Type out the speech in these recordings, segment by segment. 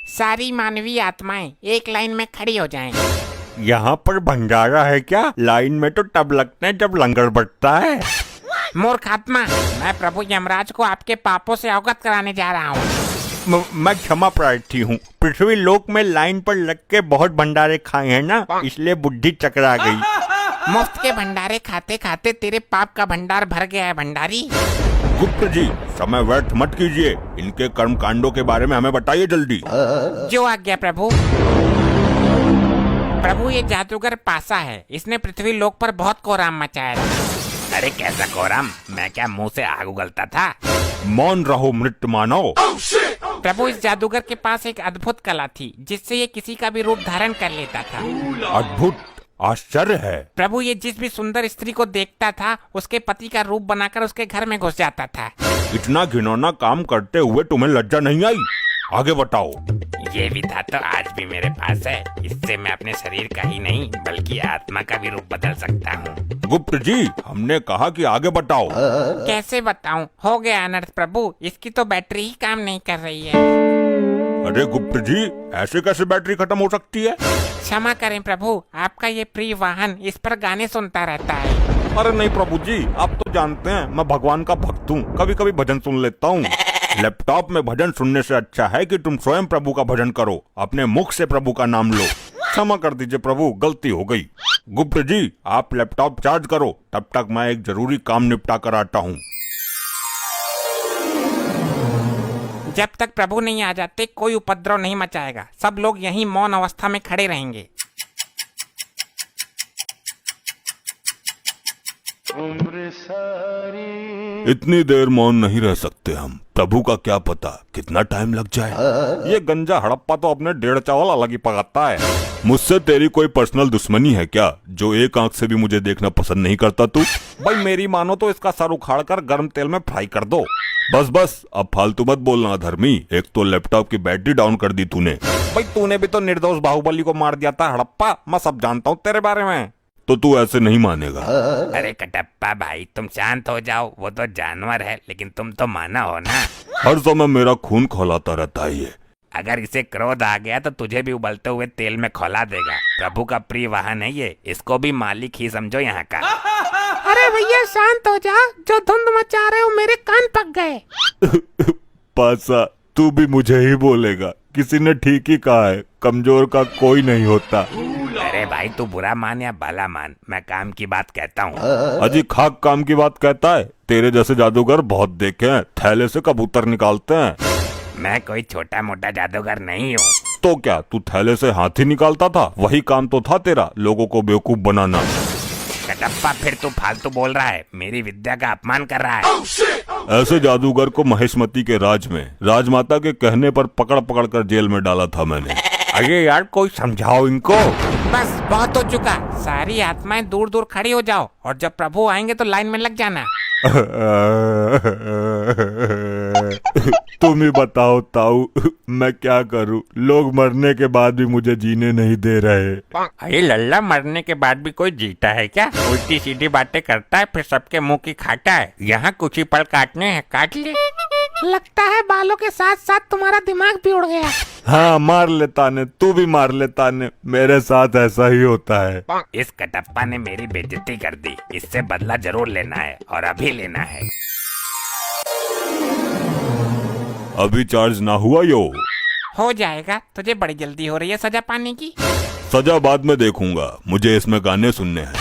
सारी मानवीय आत्माएं एक लाइन में खड़ी हो जाएं। यहाँ पर भंडारा है क्या? लाइन में तो तब लगते हैं जब लंगर बटता है। मूर्ख आत्मा, मैं प्रभु यमराज को आपके पापों से अवगत कराने जा रहा हूँ। मैं क्षमा प्रार्थी हूँ। पृथ्वी लोक में लाइन पर लग के बहुत भंडारे खाए हैं ना, इसलिए बुद्धि चकरा गई। मुफ्त के भंडारे खाते खाते तेरे पाप का भंडार भर गया है भंडारी। गुप्त जी, समय व्यर्थ मत कीजिए। इनके कर्म कांडों के बारे में हमें बताइए जल्दी। जो आज्ञा प्रभु। प्रभु, ये जादूगर पासा है, इसने पृथ्वी लोक पर बहुत कोहराम मचाया था। अरे कैसा कोहराम? मैं क्या मुंह से आग उगलता था? मौन रहो मृत मानव। प्रभु, इस जादूगर के पास एक अद्भुत कला थी जिससे ये किसी का भी रूप धारण कर लेता था। अद्भुत? आश्चर्य है। प्रभु, ये जिस भी सुंदर स्त्री को देखता था उसके पति का रूप बनाकर उसके घर में घुस जाता था। इतना घिनौना काम करते हुए तुम्हें लज्जा नहीं आई? आगे बताओ। ये भी था तो आज भी मेरे पास है। इससे मैं अपने शरीर का ही नहीं बल्कि आत्मा का भी रूप बदल सकता हूँ। गुप्त जी, हमने कहा कि आगे बताओ। कैसे बताऊं? हो गया अनर्थ प्रभु, इसकी तो बैटरी ही काम नहीं कर रही है। अरे गुप्त जी, ऐसे कैसे बैटरी खत्म हो सकती है? क्षमा करें प्रभु, आपका ये प्रिय वाहन इस पर गाने सुनता रहता है। अरे नहीं प्रभु जी, आप तो जानते हैं मैं भगवान का भक्त हूँ, कभी कभी भजन सुन लेता हूँ। लैपटॉप में भजन सुनने से अच्छा है कि तुम स्वयं प्रभु का भजन करो, अपने मुख से प्रभु का नाम लो। क्षमा कर दीजिए प्रभु, गलती हो गई। गुप्त जी, आप लैपटॉप चार्ज करो, तब तक मैं एक जरूरी काम निपटा कर आता हूँ। जब तक प्रभु नहीं आ जाते कोई उपद्रव नहीं मचाएगा। सब लोग यहीं मौन अवस्था में खड़े रहेंगे। इतनी देर मौन नहीं रह सकते हम। प्रभु का क्या पता कितना टाइम लग जाए। ये गंजा हड़प्पा तो अपने डेढ़ चावल अलग ही पकाता है। मुझसे तेरी कोई पर्सनल दुश्मनी है क्या, जो एक आंख से भी मुझे देखना पसंद नहीं करता तू? भाई मेरी मानो तो इसका सर उखाड़ कर गर्म तेल में फ्राई कर दो। बस बस, अब फालतू मत बोलना धर्मी। एक तो लैपटॉप की बैटरी डाउन कर दी तूने। भाई तूने भी तो निर्दोष बाहुबली को मार दिया था हड़प्पा, मैं सब जानता हूँ तेरे बारे में। तो तू ऐसे नहीं मानेगा। अरे कटप्पा भाई, तुम शांत हो जाओ। वो तो जानवर है लेकिन तुम तो माना हो ना। हर समय मेरा खून खौलाता रहता है ये। अगर इसे क्रोध आ गया तो तुझे भी उबलते हुए तेल में खौला देगा। प्रभु का प्रिय वाहन है ये, इसको भी मालिक ही समझो यहाँ का। अरे भैया शांत हो जा, जो धुंध मचा रहे हो मेरे कान पक गए। पासा, तू भी मुझे ही बोलेगा? किसी ने ठीक ही कहा है, कमजोर का कोई नहीं होता। अरे भाई, तू बुरा मान या भला मान, मैं काम की बात कहता हूँ। अजी खाक काम की बात कहता है? तेरे जैसे जादूगर बहुत देखे हैं, थैले से कबूतर निकालते हैं। मैं कोई छोटा मोटा जादूगर नहीं हूँ। तो क्या तू थैले से हाथी निकालता था? वही काम तो था तेरा, लोगों को बेवकूफ बनाना। कटप्पा, फिर तू फालतू बोल रहा है, मेरी विद्या का अपमान कर रहा है। ऐसे जादूगर को महेशमती के राज में राजमाता के कहने पर पकड़ पकड़ कर जेल में डाला था मैंने। अरे यार, कोई समझाओ इनको। बस बहुत हो चुका, सारी आत्माएं दूर दूर खड़ी हो जाओ और जब प्रभु आएंगे तो लाइन में लग जाना। तुम ही बताओ ताऊ, मैं क्या करूं? लोग मरने के बाद भी मुझे जीने नहीं दे रहे। अरे लल्ला, मरने के बाद भी कोई जीता है क्या? उल्टी सीधी बातें करता है फिर सबके मुंह की खाता है। यहाँ कुछ ही पल काटने हैं, काट ले। लगता है बालों के साथ साथ तुम्हारा दिमाग भी उड़ गया। हाँ, मार लेता ने, तू भी मार लेता ने, मेरे साथ ऐसा ही होता है। इस कटप्पा ने मेरी बेइज्जती कर दी, इससे बदला जरूर लेना है और अभी लेना है। अभी चार्ज ना हुआ यो? हो जाएगा, तुझे बड़ी जल्दी हो रही है सजा पाने की। सजा बाद में देखूंगा, मुझे इसमें गाने सुनने हैं।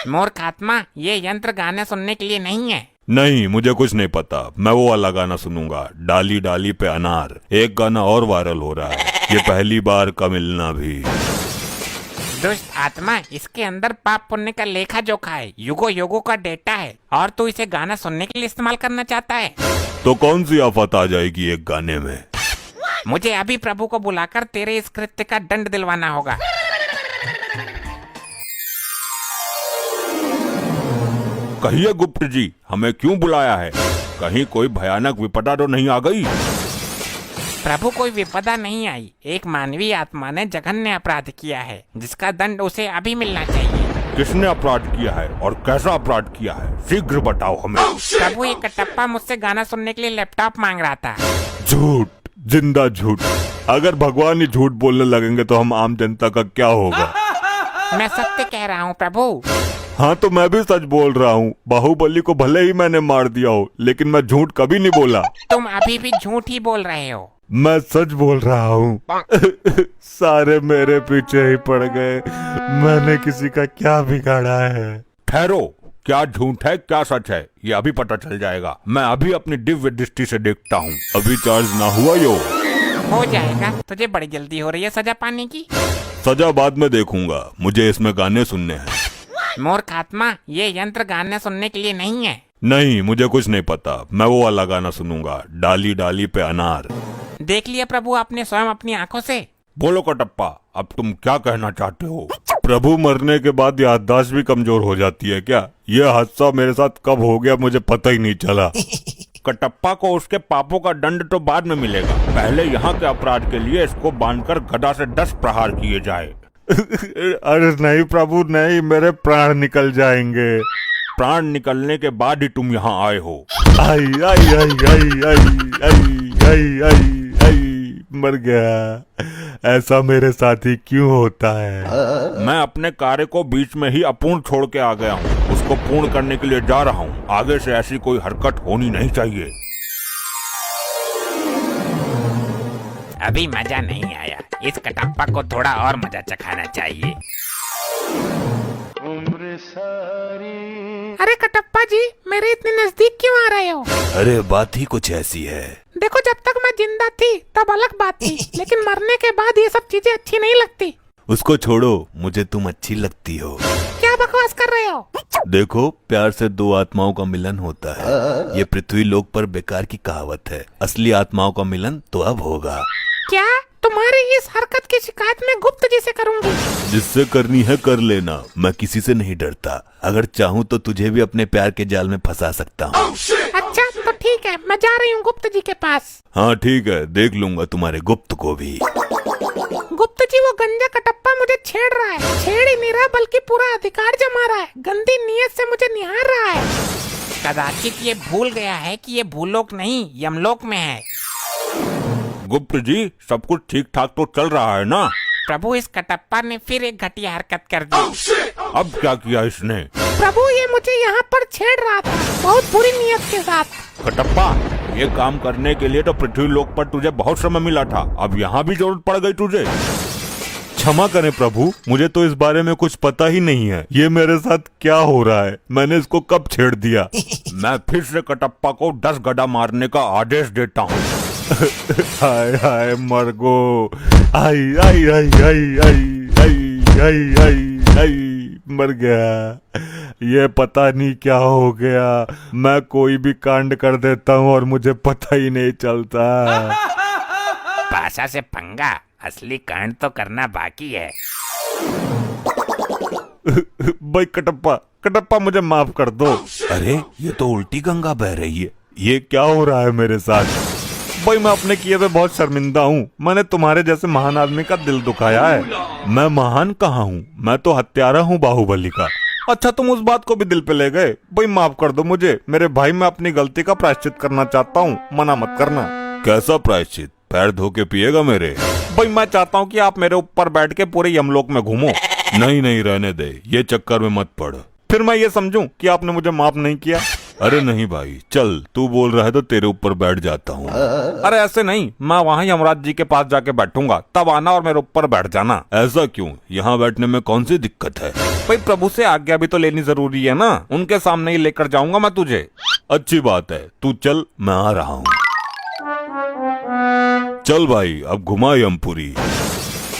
मूर्ख आत्मा, ये यंत्र गाने सुनने के लिए नहीं है। नहीं, मुझे कुछ नहीं पता। मैं वो वाला गाना सुनूंगा, डाली डाली पे अनार। एक गाना और वायरल हो रहा है, ये पहली बार का मिलना भी। दुष्ट आत्मा, इसके अंदर पाप पुण्य का लेखा जोखा है, युगो युगो का डेटा है और तू इसे गाना सुनने के लिए इस्तेमाल करना चाहता है। तो कौन सी आफत आ जाएगी एक गाने में? मुझे अभी प्रभु को बुलाकर तेरे इस कृत्य का दंड दिलवाना होगा। कहिए गुप्त जी, हमें क्यों बुलाया है? कहीं कोई भयानक विपदा तो नहीं आ गई? प्रभु, कोई विपदा नहीं आई। एक मानवीय आत्मा ने जघन्य अपराध किया है जिसका दंड उसे अभी मिलना चाहिए। किसने अपराध किया है और कैसा अपराध किया है? शीघ्र बताओ हमें। प्रभु, ये कटप्पा मुझसे गाना सुनने के लिए लैपटॉप मांग रहा था। झूठ! जिंदा झूठ। अगर भगवान ही झूठ बोलने लगेंगे तो हम आम जनता का क्या होगा। मैं सत्य कह रहा हूँ प्रभु। हाँ तो मैं भी सच बोल रहा हूँ। बाहुबली को भले ही मैंने मार दिया हो, लेकिन मैं झूठ कभी नहीं बोला। तुम अभी भी झूठ ही बोल रहे हो। मैं सच बोल रहा हूँ। सारे मेरे पीछे ही पड़ गए। मैंने किसी का क्या बिगाड़ा है। ठहरो, क्या झूठ है क्या सच है ये अभी पता चल जाएगा। मैं अभी अपनी दिव्य दृष्टि से देखता हूँ। अभी चार्ज ना हुआ यो। हो जाएगा, तुझे बड़ी जल्दी हो रही है सजा पाने की। सजा बाद में देखूंगा, मुझे इसमें गाने सुनने हैं। मूर्ख आत्मा, ये यंत्र गाने सुनने के लिए नहीं है। नहीं, मुझे कुछ नहीं पता। मैं वो वाला गाना सुनूंगा, डाली डाली पे अनार। देख लिया प्रभु आपने स्वयं अपनी आंखों से। बोलो कटप्पा, अब तुम क्या कहना चाहते हो। प्रभु मरने के बाद याददाश्त भी कमजोर हो जाती है क्या। यह हादसा मेरे साथ कब हो गया मुझे पता ही नहीं चला। कटप्पा को उसके पापों का दंड तो बाद में मिलेगा। पहले यहाँ के अपराध के लिए इसको बांधकर गदा से 10 प्रहार किए जाए। अरे नहीं प्रभु नहीं, मेरे प्राण निकल जाएंगे। प्राण निकलने के बाद ही तुम यहाँ आए हो। आई आई आई आई आई आई आई आई आई मर गया। ऐसा मेरे साथ ही क्यों होता है। मैं अपने कार्य को बीच में ही अपूर्ण छोड़ के आ गया हूँ। उसको पूर्ण करने के लिए जा रहा हूँ। आगे से ऐसी कोई हरकत होनी नहीं चाहिए। अभी मजा नहीं आया, इस कटप्पा को थोड़ा और मजा चखाना चाहिए। अरे कटप्पा जी, मेरे इतने नजदीक क्यों आ रहे हो। अरे बात ही कुछ ऐसी है। देखो, जब तक मैं जिंदा थी तब अलग बात थी, लेकिन मरने के बाद ये सब चीजें अच्छी नहीं लगती। उसको छोड़ो, मुझे तुम अच्छी लगती हो। क्या बकवास कर रहे हो। देखो, प्यार से 2 आत्माओं का मिलन होता है। ये पृथ्वी लोक पर बेकार की कहावत है। असली आत्माओं का मिलन तो अब होगा। क्या तुम्हारी इस हरकत की शिकायत मैं गुप्त जी से करूंगी। जिससे करनी है कर लेना, मैं किसी से नहीं डरता। अगर चाहूँ तो तुझे भी अपने प्यार के जाल में फंसा सकता हूँ। अच्छा तो ठीक है, मैं जा रही हूँ गुप्त जी के पास। हाँ ठीक है, देख लूंगा तुम्हारे गुप्त को भी। गुप्त जी, वो गंजा कटप्पा मुझे छेड़ रहा है। छेड़ ही नहीं रहा बल्कि पूरा अधिकार जमा रहा है। गंदी नीयत से मुझे निहार रहा है। कदाचित ये भूल गया है कि ये भूलोक नहीं यमलोक में है। गुप्त जी, सब कुछ ठीक ठाक तो चल रहा है ना। प्रभु, इस कटप्पा ने फिर एक घटिया हरकत कर दी। अब क्या किया इसने। प्रभु, ये मुझे यहाँ पर छेड़ रहा था बहुत बुरी नीयत के साथ। कटप्पा, ये काम करने के लिए तो पृथ्वी लोक पर तुझे बहुत समय मिला था। अब यहाँ भी जरूरत पड़ गई तुझे। क्षमा करें प्रभु, मुझे तो इस बारे में कुछ पता ही नहीं है। ये मेरे साथ क्या हो रहा है, मैंने इसको कब छेड़ दिया। मैं फिर से कटप्पा को 10 गदा मारने का आदेश देता हूँ। हाय हाय मरगो, आई आई आई आई आई आई आई आई आई मर गया। ये पता नहीं क्या हो गया। मैं कोई भी कांड कर देता हूँ और मुझे पता ही नहीं चलता। पाशा से पंगा, असली कांड तो करना बाकी है। भाई कटप्पा, कटप्पा मुझे माफ कर दो। अरे ये तो उल्टी गंगा बह रही है। ये क्या हो रहा है मेरे साथ। भाई मैं अपने किए पे बहुत शर्मिंदा हूँ। मैंने तुम्हारे जैसे महान आदमी का दिल दुखाया है। मैं महान कहाँ हूँ, मैं तो हत्यारा हूँ बाहुबली का। अच्छा तुम उस बात को भी दिल पे ले गए। भाई माफ कर दो मुझे। मेरे भाई, मैं अपनी गलती का प्रायश्चित करना चाहता हूँ, मना मत करना। कैसा प्रायश्चित, पैर धो के पिएगा मेरे। भाई मैं चाहता हूँ कि आप मेरे ऊपर बैठ के पूरे यमलोक में घूमो। नहीं नहीं रहने दे, ये चक्कर में मत पड़। फिर मैं ये समझूं कि आपने मुझे माफ नहीं किया। अरे नहीं भाई, चल तू बोल रहा है तो तेरे ऊपर बैठ जाता हूँ। अरे ऐसे नहीं, मैं वहाँ यमराज जी के पास जाके बैठूंगा, तब आना और मेरे ऊपर बैठ जाना। ऐसा क्यों, यहाँ बैठने में कौन सी दिक्कत है। भाई प्रभु से आज्ञा भी तो लेनी जरूरी है ना। उनके सामने ही लेकर जाऊंगा मैं तुझे। अच्छी बात है, तू चल, मैं आ रहा हूँ। चल भाई, अब घुमा यमपुरी।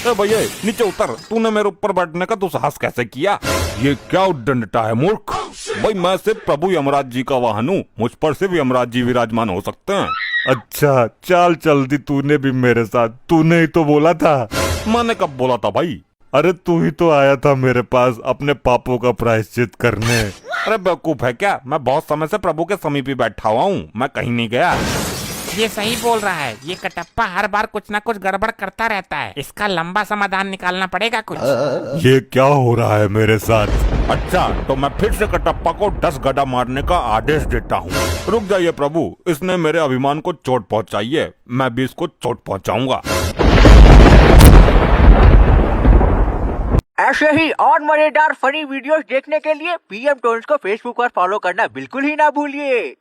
भैया नीचे उतर, तूने मेरे ऊपर बैठने का दुस्साहस कैसे किया। ये क्या उद्दंडता है मूर्ख। भाई मैं सिर्फ प्रभु यमराज जी का वाहन हूँ, मुझ पर सिर्फ यमराज जी विराजमान हो सकते हैं। अच्छा चल जल्दी, तूने भी मेरे साथ। तूने ही तो बोला था। मैंने कब बोला था भाई। अरे तू ही तो आया था मेरे पास अपने पापों का प्रायश्चित करने। अरे बेवकूफ है क्या, मैं बहुत समय से प्रभु के समीप ही बैठा हुआ हूँ, मैं कहीं नहीं गया। ये सही बोल रहा है, ये कटप्पा हर बार कुछ ना कुछ गड़बड़ करता रहता है। इसका लंबा समाधान निकालना पड़ेगा कुछ। ये क्या हो रहा है मेरे साथ? अच्छा, तो मैं फिर से कटप्पा को 10 गड्ढा मारने का आदेश देता हूँ। रुक जाइए प्रभु, इसने मेरे अभिमान को चोट पहुँचाई है, मैं भी इसको चोट पहुँचाऊंगा। ऐसे ही और मजेदार फनी वीडियोस देखने के लिए पीएम टोन्स को फेसबुक पर फॉलो करना बिल्कुल ही ना भूलिए।